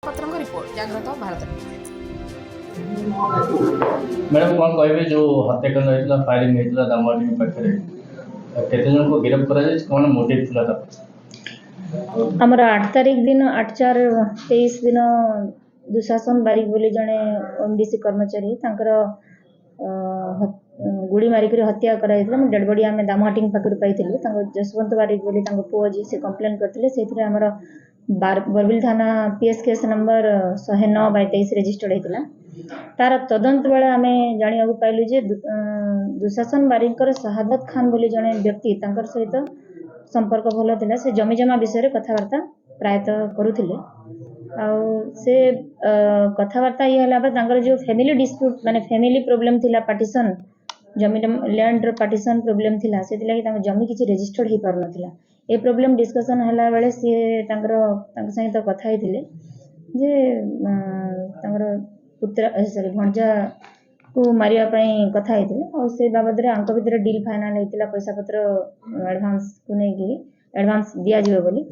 पत्रଙ୍କ report जागृत Bharat. Madam कौन कहे जो हत्याकांड होता फायरिंग होता दामोटी पाखे केते जन को गिरफ्त करा कौन मोटिव था आमर 8 तारीख दिन 8/4/23 दिन दुशासन बारिक बोली जड़े ओमडीसी कर्मचारी गुड़ी मारिक हत्या कराई डेड बॉडी आम दामहाटी पाखर पाई जसवंत बारिक बोली पुओ जी से कंप्लेन करते आमर बरबिल थाना पीएस केस नंबर 109/23 रजिस्टर्ड होता तार तदंत बेले आम जाना पाइलु जे दुशासन बारिक शहादत खान बोली जड़े व्यक्ति सहित संपर्क भल था से जमी जमा विषय कथबार्ता प्रायतः करुले से कथबार्ता ये जो फैमिली डिस्प्यूट माने फैमिली प्रॉब्लम थिला पार्टीशन जमी लैंड पार्टीशन प्रॉब्लम थिला से जमी किसी रजिस्टर्ड हो पार ना ए प्रॉब्लम डिस्कशन हला बेले सी सहित कथा होते जे पुत्र सॉरी भंजा को मारिया कथा होते से बाबद भर डील फाइनाल होता पैसा पत्र एडवांस को लेकिन एडवांस दिया जिवो बोली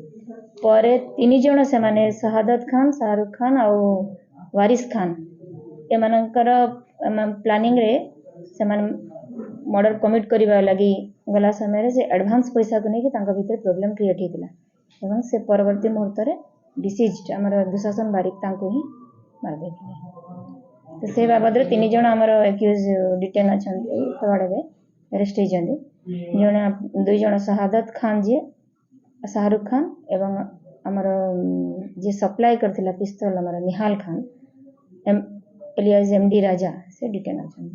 परे 3 जण से माने शहादत खान शाहरुख खान और वारिस खान एमानकर प्लानिंग रे से मर्डर कमिट करने लगी गला समय से एडवांस पैसा को लेकिन भीतर प्रॉब्लम क्रिएट होता से परवर्ती मुहूर्त में डिसीज आमर दुशासन बारिक ही मारदे तो से बाबद 3 जण आमर एक्यूज डिटेन अच्छा फरवर्ड अरेस्ट होती जड़े 2 जण शहादत खान जी शाहरुख खान एवं आमर जी सप्लाई करथिला पिस्तौल आमर निहाल खान एलियास एमडी राजा से डिटेन अच्छा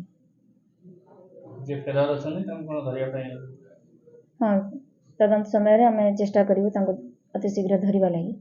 जे फेरार अछन तम कोन धरिया पई हाँ तदंत समय आम चेष्टा करूँ अति शीघ्र धरवा लगी।